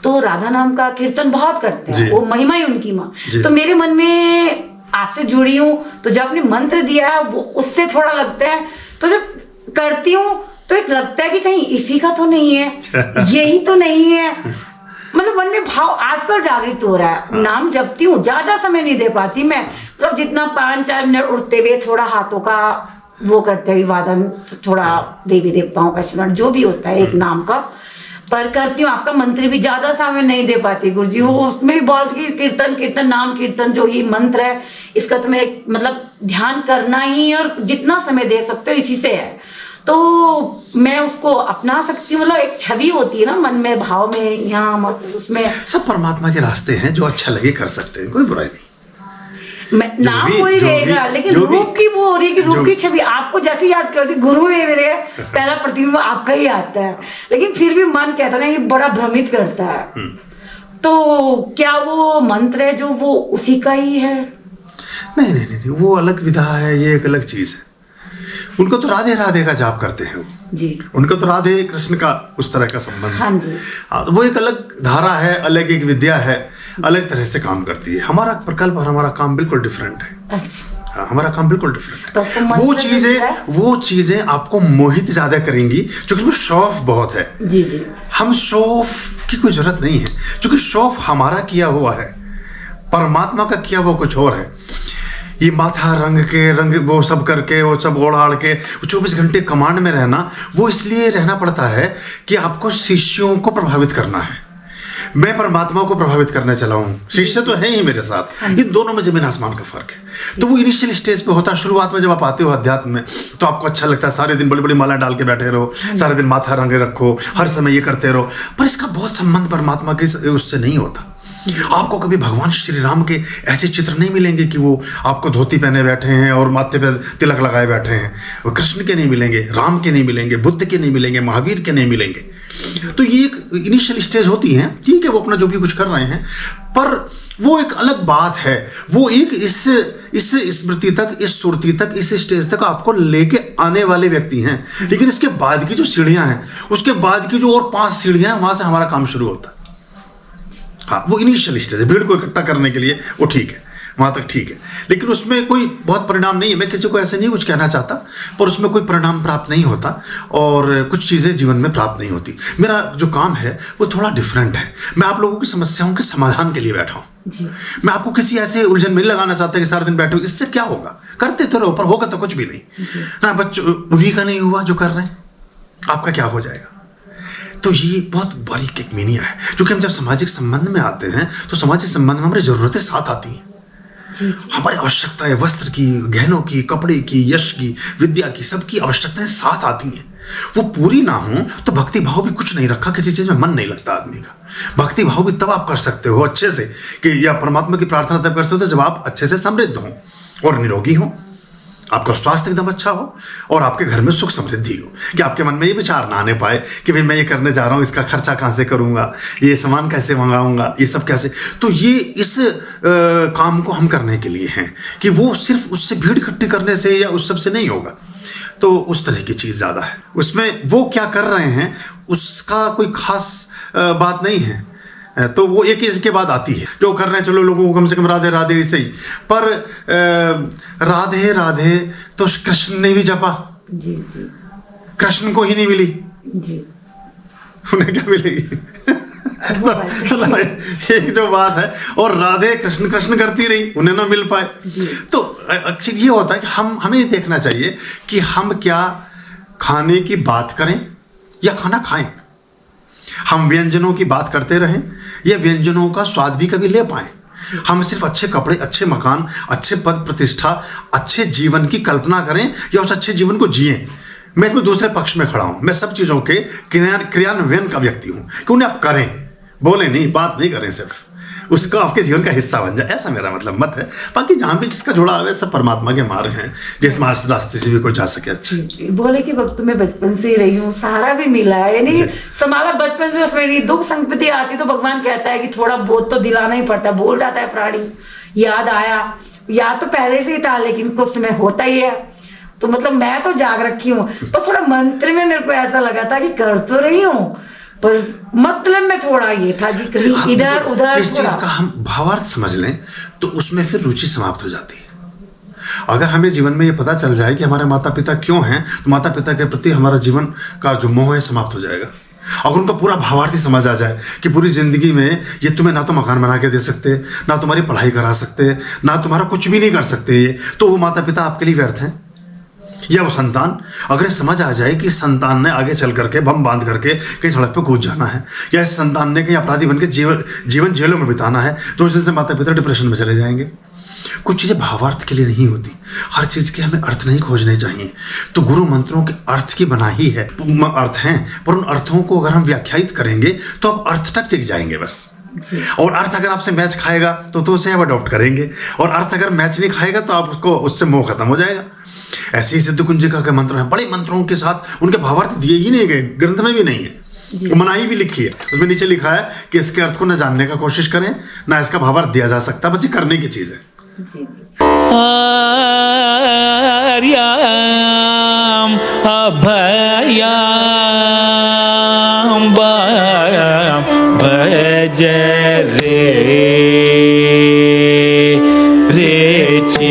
तो राधा नाम का कीर्तन बहुत करते हैं, वो महिमा ही उनकी माँ। तो मेरे मन में आपसे जुड़ी हूँ, तो जब आपने मंत्र दिया है वो उससे थोड़ा लगता है, तो जब करती हूँ तो एक लगता है कि कहीं इसी का तो नहीं है, यही तो नहीं है। मतलब मन में भाव आजकल जागृत हो रहा है। नाम जपती हूँ, ज्यादा समय नहीं दे पाती मैं, मतलब जितना 5-4 मिनट उठते हुए थोड़ा हाथों का वो करते हुए वादन, थोड़ा देवी देवताओं का स्मरण जो भी होता है एक नाम का, पर करती हूँ। आपका मंत्र भी ज्यादा समय नहीं दे पाती गुरुजी, वो उसमें भी बहुत कीर्तन नाम कीर्तन जो ये मंत्र है इसका तो मैं मतलब ध्यान करना ही, और जितना समय दे सकते हो इसी से है, तो मैं उसको अपना सकती हूँ। मतलब एक छवि होती है ना मन में, भाव में, यहाँ मतलब उसमें सब परमात्मा के रास्ते हैं, जो अच्छा लगे कर सकते हैं, कोई बुराई नहीं। नाम वही रहेगा, लेकिन रूप की वो हो रही है कि रूप की छवि आपको जैसे याद करती, गुरु है मेरे, पहला प्रतिबिंब आपका ही आता है, लेकिन फिर भी मन कहता है कि बड़ा भ्रमित करता है। तो क्या वो मंत्र है जो वो उसी का ही है? नहीं नहीं नहीं, वो अलग विधा है, ये एक अलग चीज है। उनको तो राधे राधे का जाप करते हैं वो जी, उनको तो राधे कृष्ण का उस तरह का संबंध। हाँ जी, हाँ, तो वो एक अलग धारा है, अलग एक विद्या है, अलग तरह से काम करती है। हमारा प्रकल्प और हमारा काम बिल्कुल डिफरेंट है। अच्छा, हाँ, हमारा काम बिल्कुल डिफरेंट तो है। वो चीजें आपको मोहित ज्यादा करेंगी, क्योंकि उसमें शो ऑफ बहुत है। जी जी, हम शो ऑफ की कोई जरूरत नहीं है, क्योंकि शो ऑफ हमारा किया हुआ है, परमात्मा का किया हुआ कुछ और है। ये माथा रंग वो सब करके, वो सब ओढ़ आड़ के 24 घंटे कमांड में रहना, वो इसलिए रहना पड़ता है कि आपको शिष्यों को प्रभावित करना है। मैं परमात्मा को प्रभावित करने चला हूँ, शिष्य तो है ही मेरे साथ, इन दोनों में जमीन आसमान का फर्क है। तो वो इनिशियल स्टेज पे होता है। शुरुआत में जब आप आते हो अध्यात्म में, तो आपको अच्छा लगता है, सारे दिन बड़ी बड़ी माला डाल के बैठे रहो, सारे दिन माथा रंग रखो, हर समय ये करते रहो, पर इसका बहुत संबंध परमात्मा के उससे नहीं होता। आपको कभी भगवान श्री राम के ऐसे चित्र नहीं मिलेंगे कि वो आपको धोती पहने बैठे हैं और माथे पे तिलक लगाए बैठे हैं। वो कृष्ण के नहीं मिलेंगे, राम के नहीं मिलेंगे, बुद्ध के नहीं मिलेंगे, महावीर के नहीं मिलेंगे। तो ये एक इनिशियल स्टेज होती है, ठीक है, वो अपना जो भी कुछ कर रहे हैं, पर वो एक अलग बात है। वो एक इस स्मृति तक, इस सुरती तक, इस स्टेज तक आपको लेके आने वाले व्यक्ति हैं। लेकिन इसके बाद की जो सीढ़ियां हैं, उसके बाद की जो और 5 सीढ़ियां हैं, वहां से हमारा काम शुरू होता है। हाँ, वो इनिशियल स्टेज है, भीड़ को इकट्ठा करने के लिए वो ठीक है, वहाँ तक ठीक है, लेकिन उसमें कोई बहुत परिणाम नहीं है। मैं किसी को ऐसे नहीं कुछ कहना चाहता, पर उसमें कोई परिणाम प्राप्त नहीं होता और कुछ चीज़ें जीवन में प्राप्त नहीं होती। मेरा जो काम है वो थोड़ा डिफरेंट है। मैं आप लोगों की समस्याओं के समाधान के लिए बैठा हूँ। मैं आपको किसी ऐसे उलझन में नहीं लगाना चाहता कि सारा दिन बैठो, इससे क्या होगा, करते तो रहो, पर होगा तो कुछ भी नहीं ना। बच्चों उन्हीं का नहीं हुआ जो कर रहे हैं, आपका क्या हो जाएगा? तो ये बहुत बारीक एक मीनिंग है, क्योंकि हम जब सामाजिक संबंध में आते हैं तो सामाजिक संबंध में हमारी ज़रूरतें साथ आती हैं। हमारी आवश्यकताएं वस्त्र की, गहनों की, कपड़े की, यश की, विद्या की, सबकी आवश्यकताएं साथ आती हैं। वो पूरी ना हो तो भक्ति भाव भी कुछ नहीं रखा, किसी चीज़ में मन नहीं लगता आदमी का। भक्ति भाव भी तब आप कर सकते हो अच्छे से, कि या परमात्मा की प्रार्थना तब कर सकते हो जब आप अच्छे से समृद्ध हों और निरोगी हों, आपका स्वास्थ्य एकदम अच्छा हो और आपके घर में सुख समृद्धि हो, कि आपके मन में ये विचार ना आने पाए कि भाई मैं ये करने जा रहा हूँ, इसका खर्चा कहाँ से करूँगा, ये सामान कैसे मंगाऊंगा, ये सब कैसे। तो ये इस काम को हम करने के लिए हैं कि वो सिर्फ उससे भीड़ इकट्ठी करने से या उस सब से नहीं होगा। तो उस तरह की चीज़ ज़्यादा है उसमें। वो क्या कर रहे हैं उसका कोई खास बात नहीं है, तो वो एक इसके बाद आती है जो कर रहे हैं। चलो लोगों को कम से कम राधे राधे सही, पर राधे राधे तो कृष्ण ने भी जपा जी जी, कृष्ण को ही नहीं मिली जी, उन्हें क्या मिलेगी? एक जो बात है, और राधे कृष्ण कृष्ण करती रही, उन्हें ना मिल पाए। तो अक्सर ये होता है कि हमें ये देखना चाहिए कि हम क्या खाने की बात करें या खाना खाएं। हम व्यंजनों की बात करते रहें या व्यंजनों का स्वाद भी कभी ले पाएं। हम सिर्फ अच्छे कपड़े, अच्छे मकान, अच्छे पद प्रतिष्ठा, अच्छे जीवन की कल्पना करें या उस अच्छे जीवन को जिएं। मैं इसमें दूसरे पक्ष में खड़ा हूं। मैं सब चीज़ों के क्रियान्वयन का व्यक्ति हूं कि उन्हें आप करें, बोले नहीं, बात नहीं करें, सिर्फ उसका आपके जीवन का हिस्सा बन जाए, ऐसा मेरा मतलब मत है। बाकी जहाँ भी जिसका जुड़ा हुआ है सब परमात्मा के मार्ग हैं, जिस रास्ते से भी कोई जा सके। अच्छे बोले कि वक्त में बचपन से ही रही हूँ, सहारा भी मिला है, यानी समाला बचपन में उसमें दुख संकट आती तो भगवान कहता है कि थोड़ा बहुत तो दिलाना ही पड़ता है। बोल जाता है प्राणी, याद आया, याद तो पहले से ही था लेकिन कुछ समय होता ही है। तो मतलब मैं तो जाग रखी हूँ, बस थोड़ा मंत्र में मेरे को ऐसा लगा था कि कर तो रही हूँ, पर मतलब में थोड़ा ये था कि कहीं इधर उधर इस चीज का हम भावार्थ समझ लें तो उसमें फिर रुचि समाप्त हो जाती है। अगर हमें जीवन में ये पता चल जाए कि हमारे माता पिता क्यों हैं, तो माता पिता के प्रति हमारा जीवन का जो मोह है समाप्त हो जाएगा। अगर उनका पूरा भावार्थी समझ आ जाए कि पूरी जिंदगी में ये तुम्हें ना तो मकान बना के दे सकते, ना तुम्हारी पढ़ाई करा सकते, ना तुम्हारा कुछ भी नहीं कर सकते, ये तो वो माता पिता आपके लिए व्यर्थ हैं। या वो संतान, अगर ये समझ आ जाए कि संतान ने आगे चल करके बम बांध करके कहीं सड़क पे कूद जाना है, या इस संतान ने कहीं अपराधी बन के जीवन जेलों में बिताना है, तो उस दिन से माता पिता डिप्रेशन में चले जाएंगे। कुछ चीज़ें भावार्थ के लिए नहीं होती, हर चीज़ के हमें अर्थ नहीं खोजने चाहिए। तो गुरु मंत्रों के अर्थ की बनाई है, अर्थ हैं, पर उन अर्थों को अगर हम व्याख्यायित करेंगे तो आप अर्थ तक टिक जाएंगे बस। और अर्थ अगर आपसे मैच खाएगा तो उसे आप अडॉप्ट करेंगे, और अर्थ अगर मैच नहीं खाएगा तो आपको उससे मोह खत्म हो जाएगा। ऐसे ही सिद्ध कुंजिका के मंत्र हैं, बड़े मंत्रों के साथ उनके भावार्थ दिए ही नहीं गए, ग्रंथ में भी नहीं है, मनाही भी लिखी है, उसमें नीचे लिखा है कि इसके अर्थ को न जानने का कोशिश करें, ना इसका भावार्थ दिया जा सकता, बस ये करने की चीज़ है। आर्याम अभयाम भज रे ची